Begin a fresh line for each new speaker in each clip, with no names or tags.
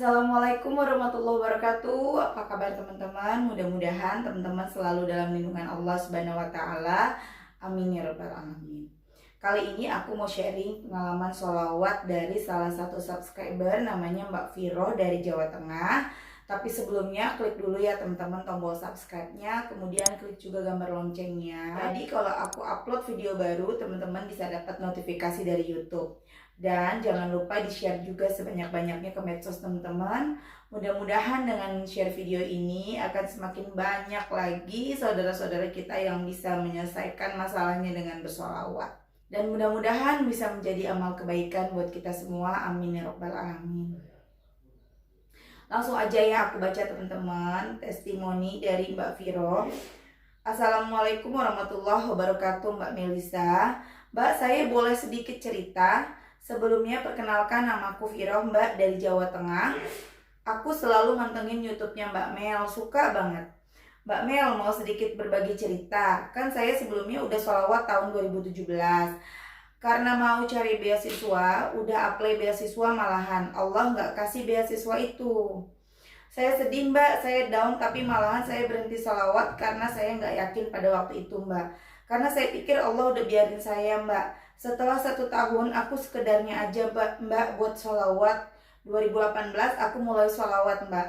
Assalamualaikum warahmatullahi wabarakatuh. Apa kabar teman-teman? Mudah-mudahan teman-teman selalu dalam lindungan Allah Subhanahu wa taala. Amin ya rabbal alamin. Kali ini aku mau sharing pengalaman sholawat dari salah satu subscriber namanya Mbak Viro dari Jawa Tengah. Tapi sebelumnya klik dulu ya teman-teman tombol subscribe-nya, kemudian klik juga gambar loncengnya. Jadi kalau aku upload video baru, teman-teman bisa dapat notifikasi dari YouTube. Dan jangan lupa di-share juga sebanyak-banyaknya ke medsos teman-teman. Mudah-mudahan dengan share video ini akan semakin banyak lagi saudara-saudara kita yang bisa menyelesaikan masalahnya dengan bersolawat. Dan mudah-mudahan bisa menjadi amal kebaikan buat kita semua. Amin ya rabbal alamin. Langsung aja ya aku baca teman-teman testimoni dari Mbak Viro. Assalamualaikum warahmatullahi wabarakatuh Mbak Melisa. Mbak, saya boleh sedikit cerita? Sebelumnya perkenalkan, namaku Viro, Mbak, dari Jawa Tengah. Aku selalu mantengin YouTube-nya Mbak Mel, suka banget. Mbak Mel mau sedikit berbagi cerita. Kan saya sebelumnya udah sholawat tahun 2017. Karena mau cari beasiswa, udah apply beasiswa malahan. Allah nggak kasih beasiswa itu. Saya sedih Mbak, saya down, tapi malahan saya berhenti sholawat karena saya nggak yakin pada waktu itu Mbak. Karena saya pikir Allah udah biarin saya Mbak. Setelah 1 tahun aku sekedarnya aja Mbak buat sholawat. 2018 aku mulai sholawat Mbak.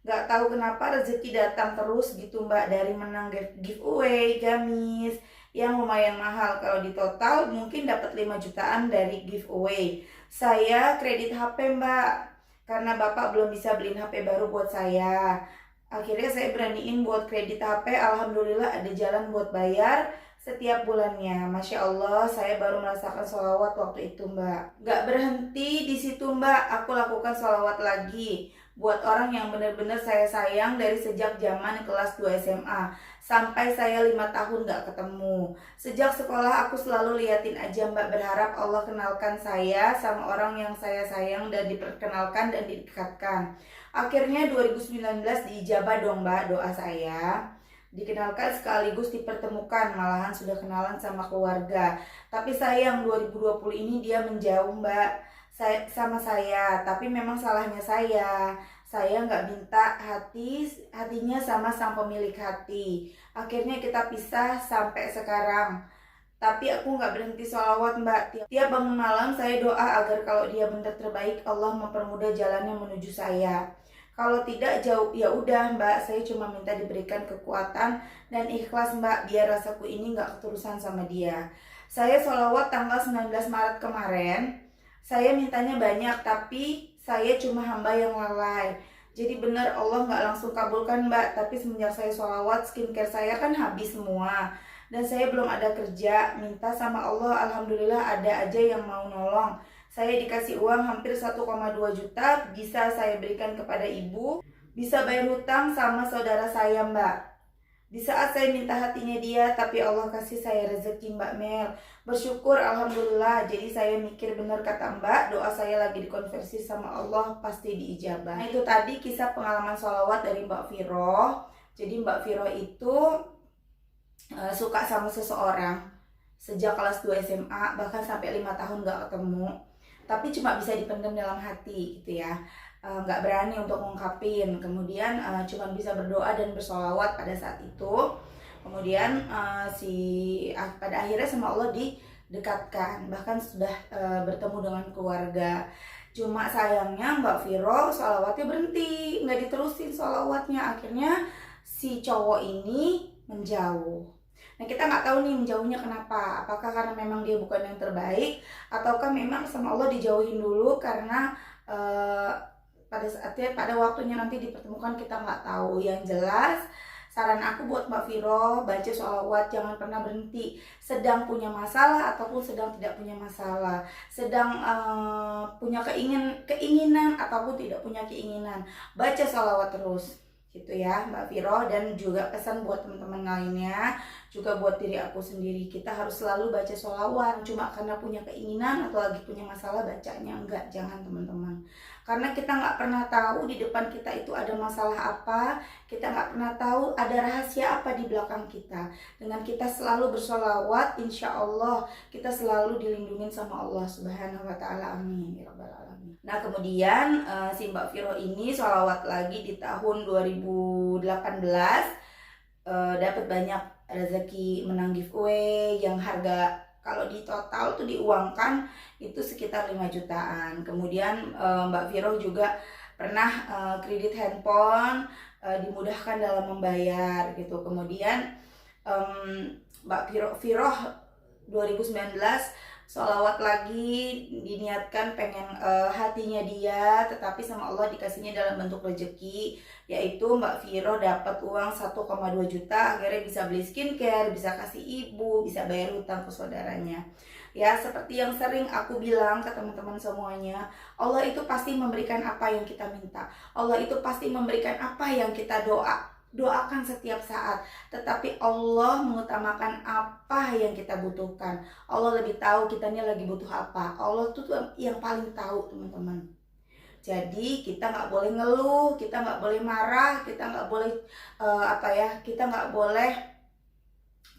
Gak tahu kenapa rezeki datang terus gitu Mbak. Dari menang giveaway, gamis yang lumayan mahal. Kalau di total mungkin dapat 5 jutaan dari giveaway. Saya kredit HP Mbak, karena Bapak belum bisa beliin HP baru buat saya. Akhirnya saya beraniin buat kredit HP. Alhamdulillah ada jalan buat bayar setiap bulannya. Masya Allah, saya baru merasakan sholawat waktu itu Mbak. Gak berhenti di situ Mbak, aku lakukan sholawat lagi buat orang yang benar-benar saya sayang dari sejak zaman kelas 2 SMA sampai saya 5 tahun gak ketemu. Sejak sekolah aku selalu liatin aja Mbak, berharap Allah kenalkan saya sama orang yang saya sayang dan diperkenalkan dan didekatkan. Akhirnya 2019 diijabah dong Mbak doa saya. Dikenalkan sekaligus dipertemukan, malahan sudah kenalan sama keluarga. Tapi sayang 2020 ini dia menjauh Mbak sama saya. Tapi memang salahnya saya. Saya nggak minta hatinya sama sang pemilik hati. Akhirnya kita pisah sampai sekarang. Tapi aku nggak berhenti sholawat Mbak. Tiap bangun malam saya doa agar kalau dia benar terbaik, Allah mempermudah jalannya menuju saya. Kalau tidak jauh, ya udah Mbak, saya cuma minta diberikan kekuatan dan ikhlas Mbak, biar rasaku ini nggak keterusan sama dia. Saya sholawat tanggal 19 Maret kemarin. Saya mintanya banyak, tapi saya cuma hamba yang lalai. Jadi benar Allah nggak langsung kabulkan Mbak, tapi semenjak saya sholawat, skincare saya kan habis semua. Dan saya belum ada kerja, minta sama Allah, Alhamdulillah ada aja yang mau nolong. Saya dikasih uang hampir 1,2 juta, bisa saya berikan kepada ibu, bisa bayar hutang sama saudara saya Mbak. Di saat saya minta hatinya dia, tapi Allah kasih saya rezeki Mbak Mel. Bersyukur Alhamdulillah, jadi saya mikir benar kata Mbak, doa saya lagi dikonversi sama Allah, pasti diijabah. Nah itu tadi kisah pengalaman sholawat dari Mbak Viro. Jadi Mbak Viro itu suka sama seseorang sejak kelas 2 SMA, bahkan sampai 5 tahun gak ketemu. Tapi cuma bisa dipendam dalam hati gitu ya, nggak berani untuk ngungkapin. Kemudian cuma bisa berdoa dan bersolawat pada saat itu. Kemudian pada akhirnya sama Allah didekatkan, bahkan sudah bertemu dengan keluarga. Cuma sayangnya Mbak Viro solawatnya berhenti, nggak diterusin solawatnya. Akhirnya si cowok ini menjauh. Nah kita nggak tahu nih menjauhnya kenapa. Apakah karena memang dia bukan yang terbaik, ataukah memang sama Allah dijauhin dulu karena pada waktunya nanti dipertemukan, kita nggak tahu. Yang jelas saran aku buat Mbak Viro, baca sholawat, jangan pernah berhenti. Sedang punya masalah ataupun sedang tidak punya masalah, sedang punya keinginan ataupun tidak punya keinginan, baca sholawat terus. gitu ya Mbak Viro. Dan juga pesan buat teman-teman lainnya, juga buat diri aku sendiri, kita harus selalu baca sholawat cuma karena punya keinginan atau lagi punya masalah bacanya, enggak, jangan teman-teman. Karena kita nggak pernah tahu di depan kita itu ada masalah apa, kita nggak pernah tahu ada rahasia apa di belakang kita. Dengan kita selalu bersholawat, insya Allah kita selalu dilindungi sama Allah Subhanahu Wa Taala. Amin ya rabbal alamin. Nah kemudian si Mbak Viro ini sholawat lagi di tahun 2018, dapat banyak rezeki, menang giveaway yang harga kalau di total tuh diuangkan itu sekitar 5 jutaan. Kemudian Mbak Viro juga pernah kredit handphone, dimudahkan dalam membayar gitu. Kemudian Mbak Viro 2019 sholawat lagi, diniatkan pengen hatinya dia, tetapi sama Allah dikasihnya dalam bentuk rezeki, yaitu Mbak Viro dapat uang 1,2 juta, akhirnya bisa beli skincare, bisa kasih ibu, bisa bayar hutang ke saudaranya. Ya, seperti yang sering aku bilang ke teman-teman semuanya, Allah itu pasti memberikan apa yang kita minta. Allah itu pasti memberikan apa yang kita doakan setiap saat. Tetapi Allah mengutamakan apa yang kita butuhkan. Allah lebih tahu kita ini lagi butuh apa. Allah tuh yang paling tahu, teman-teman. Jadi kita nggak boleh ngeluh, kita nggak boleh marah, kita nggak boleh kita nggak boleh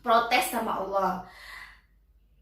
protes sama Allah.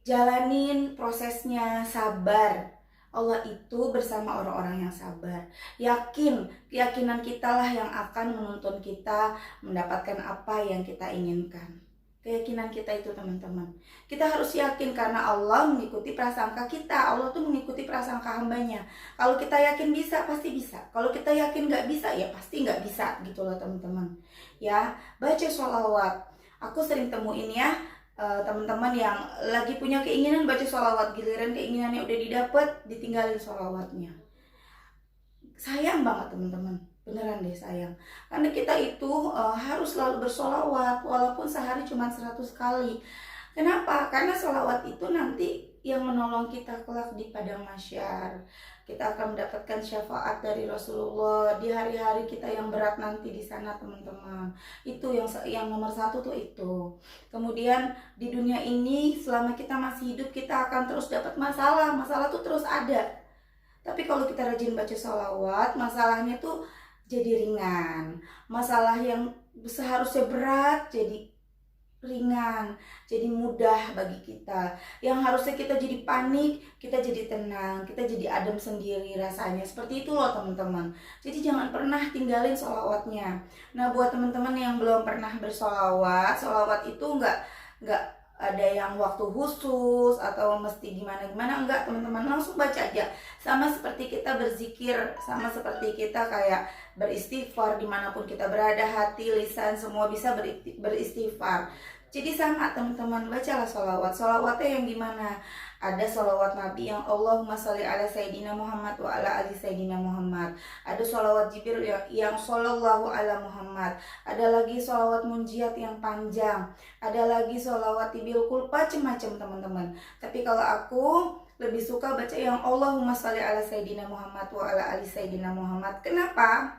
Jalanin prosesnya, sabar. Allah itu bersama orang-orang yang sabar. Keyakinan kita lah yang akan menuntun kita mendapatkan apa yang kita inginkan. Keyakinan kita itu, teman-teman. Kita harus yakin karena Allah mengikuti prasangka kita. Allah tuh mengikuti prasangka hambanya. Kalau kita yakin bisa, pasti bisa. Kalau kita yakin nggak bisa, ya pasti nggak bisa gitu loh teman-teman. Ya, baca sholawat. Aku sering temuin ya, teman-teman yang lagi punya keinginan baca sholawat, giliran keinginannya udah didapat, ditinggalin sholawatnya. Sayang banget teman-teman, beneran deh sayang. Karena kita itu harus selalu bersholawat, walaupun sehari cuma 100 kali. Kenapa? Karena sholawat itu nanti yang menolong kita kelak di padang mahsyar. Kita akan mendapatkan syafaat dari Rasulullah di hari-hari kita yang berat nanti di sana, teman-teman. Itu yang nomor 1 tuh itu. Kemudian di dunia ini selama kita masih hidup, kita akan terus dapat masalah. Masalah tuh terus ada. Tapi kalau kita rajin baca sholawat, masalahnya tuh jadi ringan. Masalah yang seharusnya berat jadi ringan, jadi mudah bagi kita. Yang harusnya kita jadi panik, kita jadi tenang, kita jadi adem sendiri rasanya. Seperti itu loh teman-teman. Jadi jangan pernah tinggalin sholawatnya. Nah buat teman-teman yang belum pernah bersolawat, sholawat itu nggak ada yang waktu khusus atau mesti gimana-gimana, enggak teman-teman, langsung baca aja. Sama seperti kita berzikir, sama seperti kita kayak beristighfar dimanapun kita berada, hati, lisan, semua bisa beristighfar. Jadi sama teman-teman, bacalah sholawat. Sholawatnya yang gimana? Ada sholawat Nabi yang Allahumma sholli ala Sayyidina Muhammad wa ala ali Sayyidina Muhammad. Ada sholawat Jibril yang shollallahu ala Muhammad. Ada lagi sholawat munjiat yang panjang. Ada lagi sholawat tibil kul, macam-macam teman-teman. Tapi kalau aku lebih suka baca yang Allahumma sholli ala Sayyidina Muhammad wa ala ali Sayyidina Muhammad. Kenapa?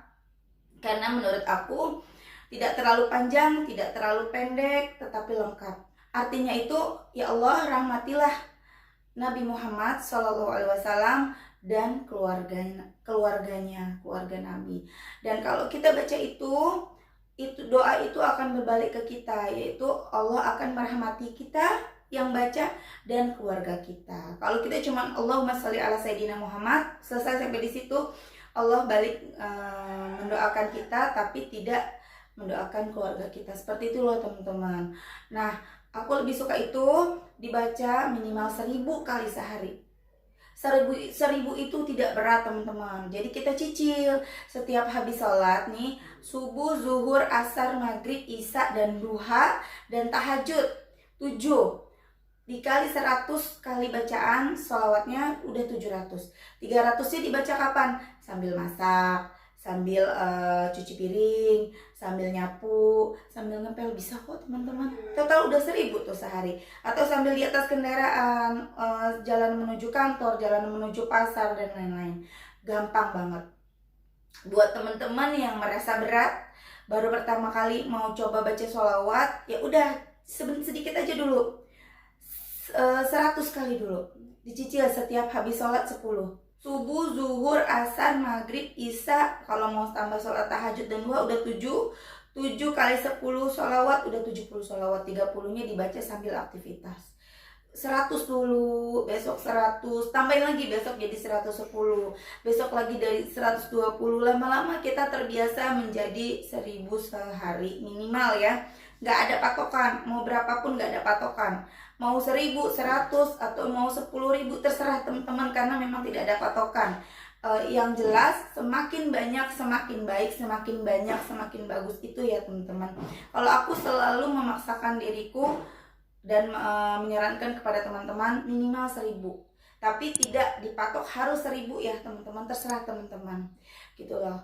Karena menurut aku tidak terlalu panjang, tidak terlalu pendek, tetapi lengkap. Artinya itu, ya Allah rahmatilah Nabi Muhammad SAW dan keluarganya, keluarga Nabi. Dan kalau kita baca itu doa itu akan berbalik ke kita, yaitu Allah akan merahmati kita yang baca dan keluarga kita. Kalau kita cuma Allahumma sholli ala Sayyidina Muhammad, selesai sampai di situ, Allah balik mendoakan kita, tapi tidak mendoakan keluarga kita. Seperti itu loh teman-teman. Nah, aku lebih suka itu dibaca minimal 1000 kali sehari. 1000 itu tidak berat teman-teman. Jadi kita cicil setiap habis sholat nih, subuh, zuhur, asar, maghrib, isya, dan duha, dan tahajud 7 dikali 100 kali bacaan sholawatnya udah 700. 300-nya dibaca kapan? Sambil masak, sambil cuci piring, sambil nyapu, sambil ngepel, bisa kok teman-teman. Total udah 1000 tuh sehari. Atau sambil di atas kendaraan, jalan menuju kantor, jalan menuju pasar, dan lain-lain. Gampang banget. Buat teman-teman yang merasa berat, baru pertama kali mau coba baca sholawat, ya udah sedikit aja dulu, 100 kali dulu, dicicil setiap habis sholat 10. Subuh, zuhur, asar, maghrib, isya, kalau mau tambah sholat tahajud dan duha udah 7 kali 10 sholawat, udah 70 sholawat. 30-nya dibaca sambil aktivitas. 100 dulu, besok 100, tambahin lagi besok jadi 110, besok lagi dari 120. Lama-lama kita terbiasa menjadi 1000 sehari minimal ya. Gak ada patokan, mau berapapun gak ada patokan, mau 1000, 100 atau mau 10.000, terserah teman-teman, karena memang tidak ada patokan. Yang jelas semakin banyak semakin baik, semakin banyak semakin bagus, itu ya teman-teman. Kalau aku selalu memaksakan diriku dan menyarankan kepada teman-teman minimal 1000, tapi tidak dipatok harus 1000 ya teman-teman, terserah teman-teman gitu loh.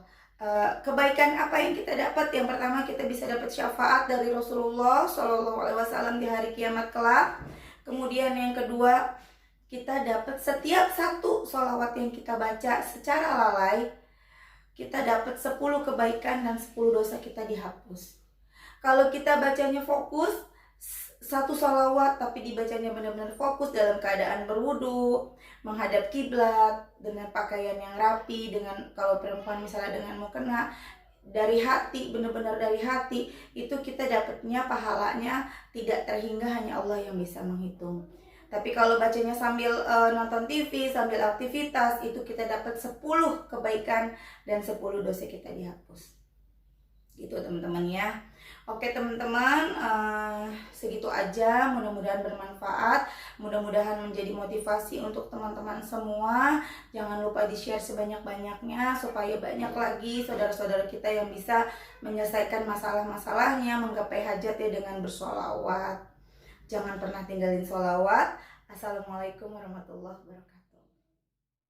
Kebaikan apa yang kita dapat? Yang pertama, kita bisa dapat syafaat dari Rasulullah SAW di hari kiamat kelak. Kemudian yang kedua, kita dapat setiap satu sholawat yang kita baca secara lalai, kita dapat 10 kebaikan dan 10 dosa kita dihapus. Kalau kita bacanya fokus, satu sholawat tapi dibacanya benar-benar fokus dalam keadaan berwudu, menghadap kiblat, dengan pakaian yang rapi, dengan kalau perempuan misalnya dengan mukena, dari hati, benar-benar dari hati, itu kita dapatnya pahalanya tidak terhingga, hanya Allah yang bisa menghitung. Tapi kalau bacanya sambil nonton TV, sambil aktivitas, itu kita dapat 10 kebaikan dan 10 dosa kita dihapus. Gitu teman-teman ya. Oke teman-teman, segitu aja, mudah-mudahan bermanfaat, mudah-mudahan menjadi motivasi untuk teman-teman semua. Jangan lupa di-share sebanyak-banyaknya supaya banyak lagi saudara-saudara kita yang bisa menyelesaikan masalah-masalahnya, menggapai hajatnya dengan bersholawat. Jangan pernah tinggalin sholawat. Assalamualaikum warahmatullahi wabarakatuh.